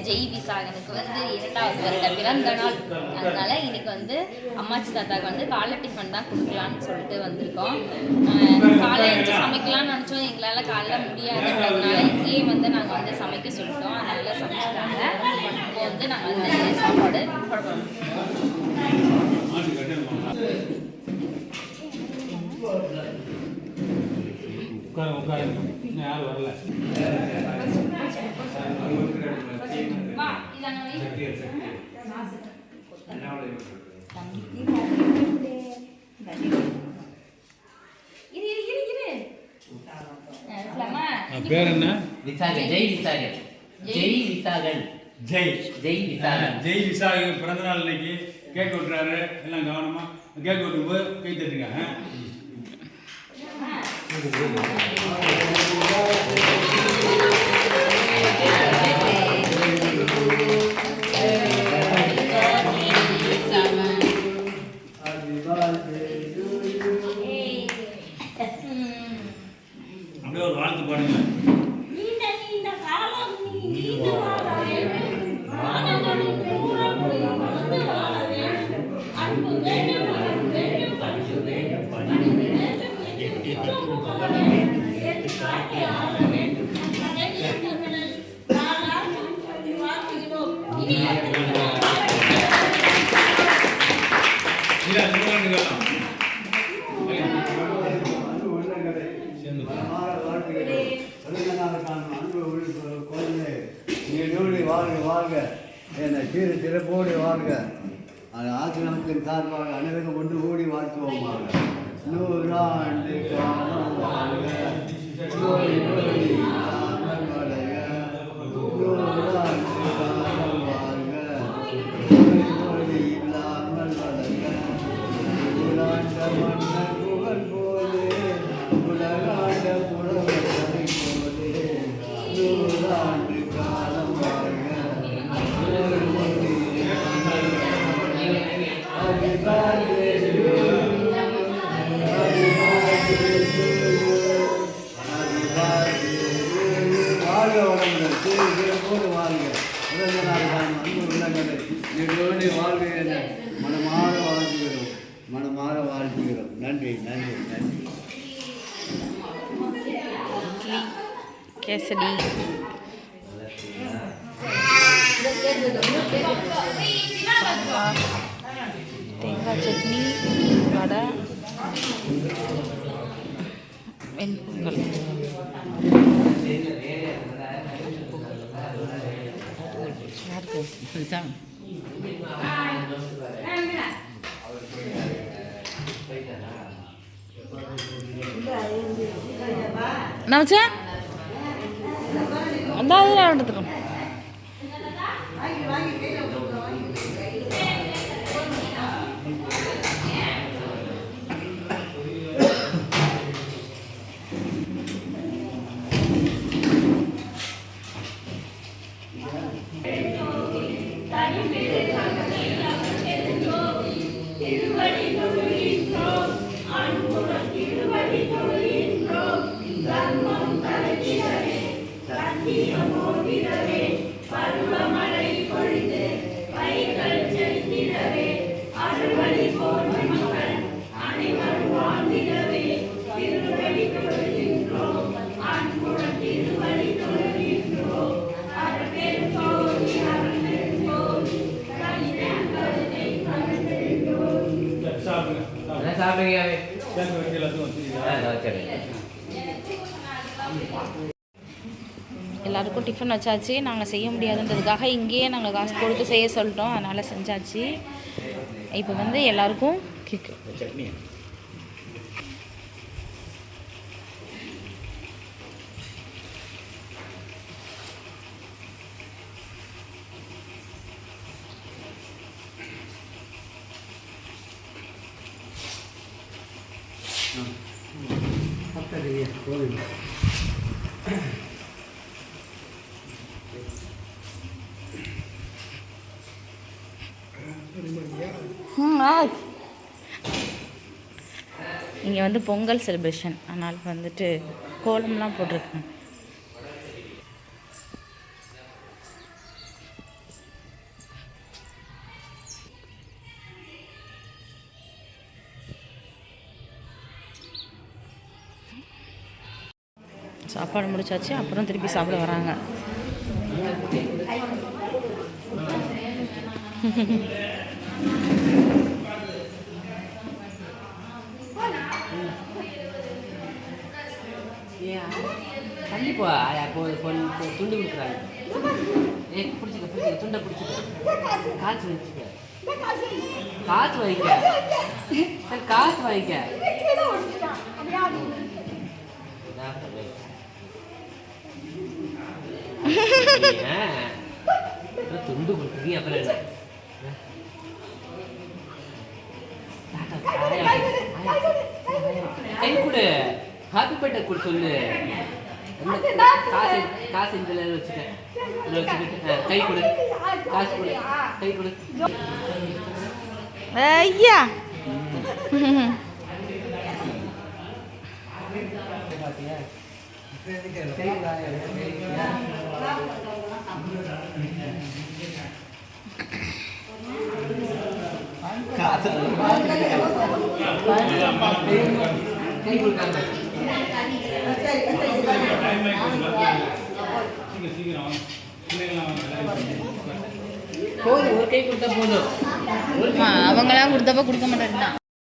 ஜெய் விசாகனுக்கு வந்து 2வது வருட பிறந்த நாள். அதனால இன்னைக்கு வந்து அம்மாச்சி தாத்தாவுக்கு வந்து காலை டிஃபன் தான் கொடுக்கலான்னு சொல்லிட்டு வந்திருக்கோம். காலை எழுந்து சமைக்கலாம்னு நினச்சோம், எங்களால் காலைல முடியாதுன்றதுனால இங்கேயே வந்து நாங்கள் வந்து சமைக்க சொல்லிட்டோம். அதனால சமைச்சிட்டாங்க. இப்போ வந்து நாங்கள் வந்து சாப்பாடு போடுறோம். யாரும் வரல. பேர் என்ன? விசாகன். ஜெய் விசாகன். ஜெய் விசாகன். ஜெய் ஜெய் விசாகன். ஜெய் விசாகன் பிறந்த நாள் இன்னைக்கு. கேக் வெட்டுறாரு. எல்லாம் கவனமா கேக் வெட்டும் போது கை தட்டுங்க. அப்படியே ஒரு வாழ்த்து பாடுங்க. வாழ்க என சீர சிறப்போடு வாழ்க. ஆசிரமத்தின் சார்பாக அனைவரும் ஒன்று கூடி வாழ்த்துவோமாக. 100 ஆண்டு காலம் வாழ்க. 100 ஆண்டு காலம் வாழ்க. இல்லாமல் வளர்க. உலாண்ட மன்னர் புகழ் போலே உலகாண்ட புலவரை போலே 100 ஆண்டு காலம் வாழ்க. மனமாற வாழ்த்துகிறோம். நன்றி நன்றி நன்றி. கேசரி, தேங்காய் சட்னி, வடை, வெண்பொங்கல். நமச்சா அந்த எடுத்துக்கணும். எல்லாருக்கும் டிஃபன் வச்சாச்சு. நாங்கள் செய்ய முடியாதுன்றதுக்காக இங்கேயே நாங்கள் காசு கொடுத்து செய்ய சொல்லிட்டோம். அதனால் செஞ்சாச்சு. இப்போ வந்து எல்லாருக்கும் கேக்கு சட்னி. இங்கே வந்து பொங்கல் செலிப்ரேஷன், அதனால் வந்துட்டு கோலம்லாம் போட்டிருக்காங்க. சாப்பாடு முடிச்சாச்சு, அப்புறம் திருப்பி சாப்பிட வராங்க. தள்ளி போ துண்டு கொடுக்குறாங்க. பிடிச்சிக்க துண்டை பிடிச்சிக்க, காசு வச்சுக்க, காசு வாங்கிக்க, சரி காசு வாங்கிக்க. துண்டு கொடுக்குறீ அப்புறம் என்ன? கை கொடு, ஹாப்பி பர்த்டே கொடு சொல்லு. காசு காசு இந்த வச்சுட்டேன், கை கொடு, காசு கொடு, கை கொடு. ஐயா கை கொடுக்காங்க. போதும், ஒரு கை கொடுத்தா போதும். அவங்களாம் கொடுத்தப்ப கொடுக்க மாட்டேன்.